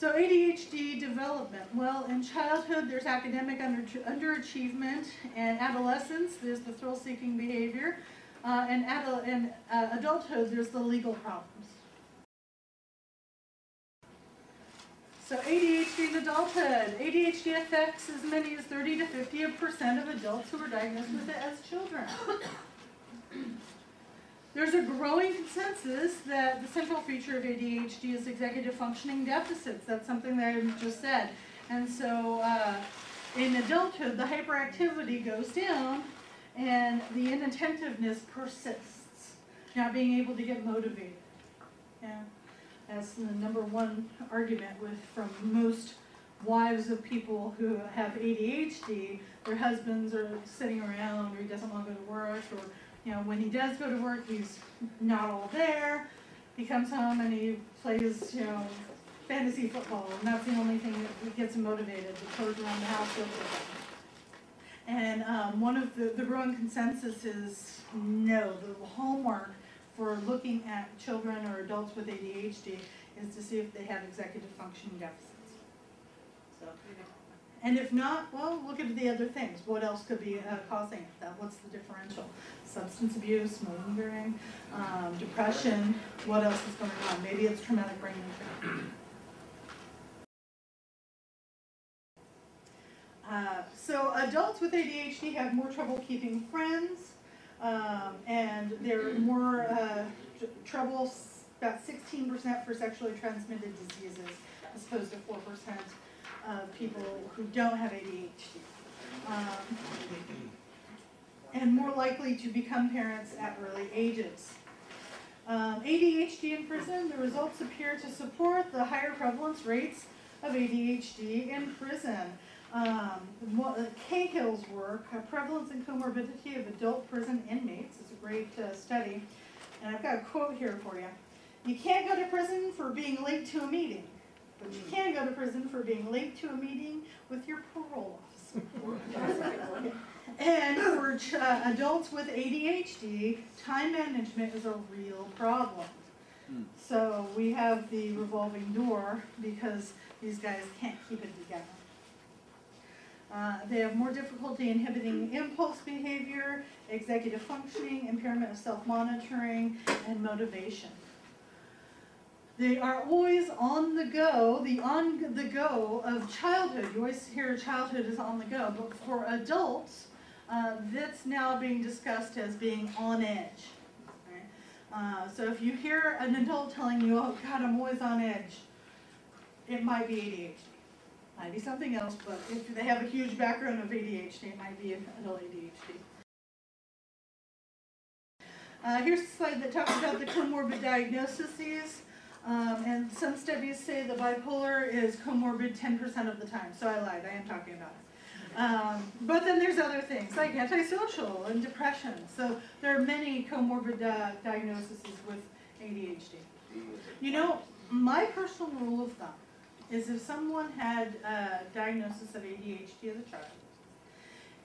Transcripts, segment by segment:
So ADHD development. Well, in childhood, there's academic underachievement, and adolescence, there's the thrill-seeking behavior, and adulthood, there's the legal problems. So ADHD in adulthood. ADHD affects as many as 30 to 50% of adults who are diagnosed with it as children. There's a growing consensus that the central feature of ADHD is executive functioning deficits. That's something that I just said. And so in adulthood, the hyperactivity goes down and the inattentiveness persists, not being able to get motivated. Yeah. That's the #1 argument from most wives of people who have ADHD. Their husbands are sitting around, or he doesn't want to go to work, or when he does go to work, he's not all there. He comes home and he plays, fantasy football, and that's the only thing that gets him motivated. The chores around the house go with him. And one of the growing consensus is no. The hallmark for looking at children or adults with ADHD is to see if they have executive functioning deficits. So, and if not, well, look at the other things. What else could be causing it? What's the differential? Substance abuse, malingering, depression. What else is going on? Maybe it's traumatic brain injury. So adults with ADHD have more trouble keeping friends, and they're more trouble, about 16% for sexually transmitted diseases, as opposed to 4% of people who don't have ADHD. And more likely to become parents at early ages. ADHD in prison, the results appear to support the higher prevalence rates of ADHD in prison. Cahill's work, Prevalence and Comorbidity of Adult Prison Inmates, is a great study. And I've got a quote here for you. You can't go to prison for being late to a meeting, but you can go to prison for being late to a meeting with your parole officer. And for adults with ADHD, time management is a real problem. So we have the revolving door because these guys can't keep it together. They have more difficulty inhibiting impulse behavior, executive functioning, impairment of self-monitoring, and motivation. They are always on the go, the on the go of childhood. You always hear childhood is on the go, but for adults, that's now being discussed as being on edge. Right? So if you hear an adult telling you, oh God, I'm always on edge, it might be ADHD. Might be something else, but if they have a huge background of ADHD, it might be adult ADHD. Here's a slide that talks about the comorbid diagnoses. And some studies say the bipolar is comorbid 10% of the time. So I lied, I am talking about it. But then there's other things like antisocial and depression. So there are many comorbid diagnoses with ADHD. My personal rule of thumb is if someone had a diagnosis of ADHD as a child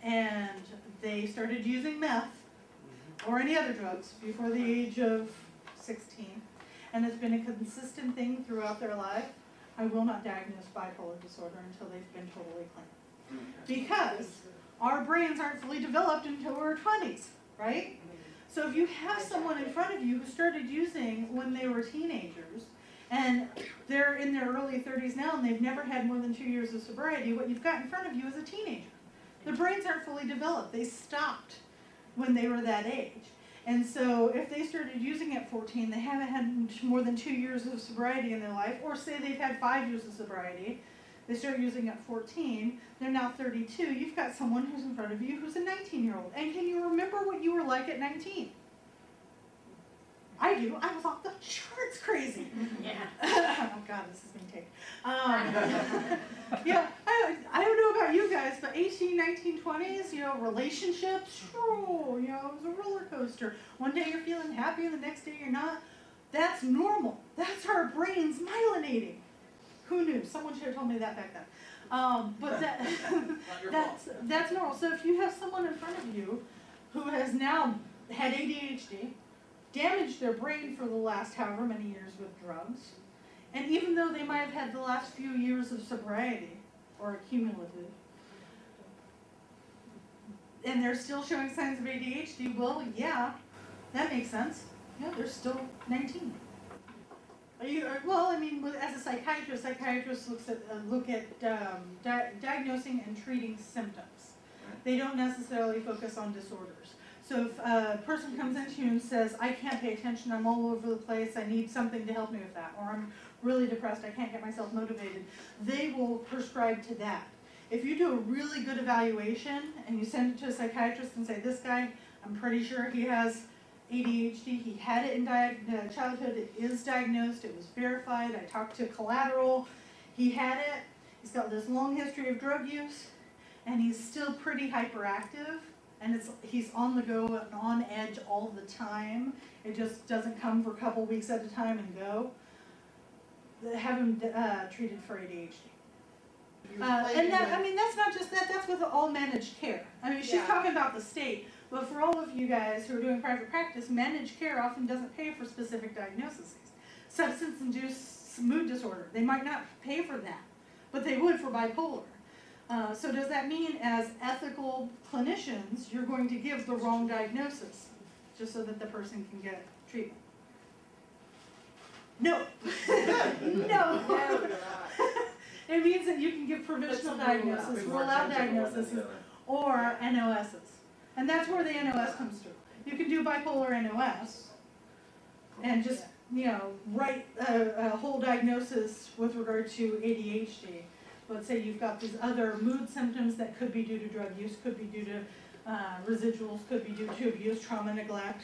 and they started using meth or any other drugs before the age of 16, and it's been a consistent thing throughout their life, I will not diagnose bipolar disorder until they've been totally clean. Because our brains aren't fully developed until we're 20s, right? So if you have someone in front of you who started using when they were teenagers, and they're in their early 30s now and they've never had more than 2 years of sobriety, what you've got in front of you is a teenager. The brains aren't fully developed. They stopped when they were that age. And so if they started using at 14, they haven't had more than 2 years of sobriety in their life, or say they've had 5 years of sobriety, they start using at 14, they're now 32, you've got someone who's in front of you who's a 19-year-old. And can you remember what you were like at 19? I do. I was off the charts crazy. Yeah. Oh God, this is being taped. Yeah, I don't know about you guys, but 18, 19, 20s, relationships, it was a roller coaster. One day you're feeling happy and the next day you're not. That's normal. That's our brains myelinating. Who knew? Someone should have told me that back then. But that's normal. So if you have someone in front of you who has now had ADHD, damaged their brain for the last however many years with drugs, and even though though they might have had the last few years of sobriety or cumulative, and they're still showing signs of ADHD, well, yeah, that makes sense. Yeah, they're still 19. Well, I mean, as a psychiatrist, psychiatrists look at diagnosing and treating symptoms. They don't necessarily focus on disorders. So if a person comes into you and says, I can't pay attention, I'm all over the place, I need something to help me with that, or I'm really depressed, I can't get myself motivated, they will prescribe to that. If you do a really good evaluation and you send it to a psychiatrist and say, this guy, I'm pretty sure he has ADHD, he had it in childhood, it is diagnosed, it was verified, I talked to collateral, he had it, he's got this long history of drug use, and he's still pretty hyperactive, and he's on the go and on edge all the time. It just doesn't come for a couple weeks at a time and go. Have him treated for ADHD. And that, I mean, that's not just that, that's with all managed care. I mean, she's talking about the state, but for all of you guys who are doing private practice, managed care often doesn't pay for specific diagnoses. Substance-induced mood disorder, they might not pay for that, but they would for bipolar. So does that mean as ethical clinicians, you're going to give the wrong diagnosis just so that the person can get treatment? No. No. It means that you can give provisional diagnosis, rule out diagnosis, or NOSs. And that's where the NOS comes through. You can do bipolar NOS and just, write a whole diagnosis with regard to ADHD. Let's say you've got these other mood symptoms that could be due to drug use, could be due to residuals, could be due to abuse, trauma, neglect,